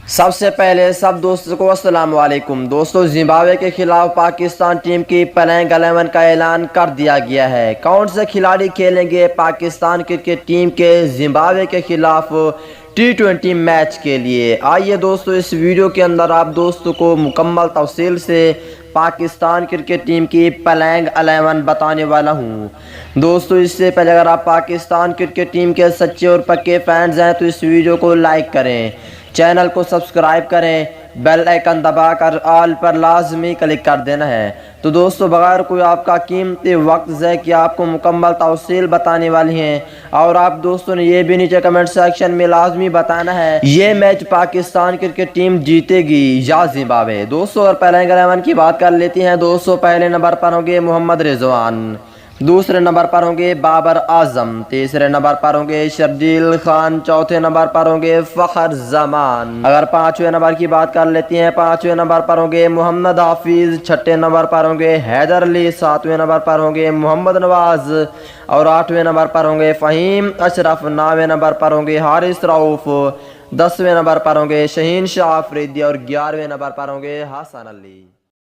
سب سے پہلے سب دوستوں کو السلام علیکم۔ دوستو، زمبابوے کے خلاف پاکستان ٹیم کی پلینگ 11 کا اعلان کر دیا گیا ہے۔ کون سے کھلاڑی کھیلیں گے پاکستان کرکٹ ٹیم کے زمبابوے کے خلاف T20 میچ کے لیے؟ آئیے دوستو، اس ویڈیو کے اندر آپ دوستوں کو مکمل تفصیل سے پاکستان کرکٹ ٹیم کی پلینگ 11 بتانے والا ہوں۔ دوستو، اس سے پہلے اگر آپ پاکستان کرکٹ ٹیم کے سچے اور پکے فینز ہیں تو اس ویڈیو کو لائک کریں، چینل کو سبسکرائب کریں، بیل آئیکن دبا کر آل پر لازمی کلک کر دینا ہے۔ تو دوستو، بغیر کوئی آپ کا قیمتی وقت ضائع کیے آپ کو مکمل تفصیل بتانے والی ہیں، اور آپ دوستوں نے یہ بھی نیچے کمنٹ سیکشن میں لازمی بتانا ہے یہ میچ پاکستان کرکٹ ٹیم جیتے گی یا زمبابوے۔ دوستو، اور پلینگ 11 کی بات کر لیتے ہیں۔ دوستو، پہلے نمبر پر ہوں گے محمد رضوان، دوسرے نمبر پر ہوں گے بابر اعظم، تیسرے نمبر پر ہوں گے شرجیل خان، چوتھے نمبر پر ہوں گے فخر زمان۔ اگر پانچویں نمبر کی بات کر لیتے ہیں، پانچویں نمبر پر ہوں گے محمد حافظ، چھٹے نمبر پر ہوں گے حیدر علی، ساتویں نمبر پر ہوں گے محمد نواز، اور آٹھویں نمبر پر ہوں گے فہیم اشرف، نویں نمبر پر ہوں گے حارث رؤف، 10ویں نمبر پر ہوں گے شہین شاہ آفریدی، اور 11ویں نمبر پر ہوں گے حسن علی۔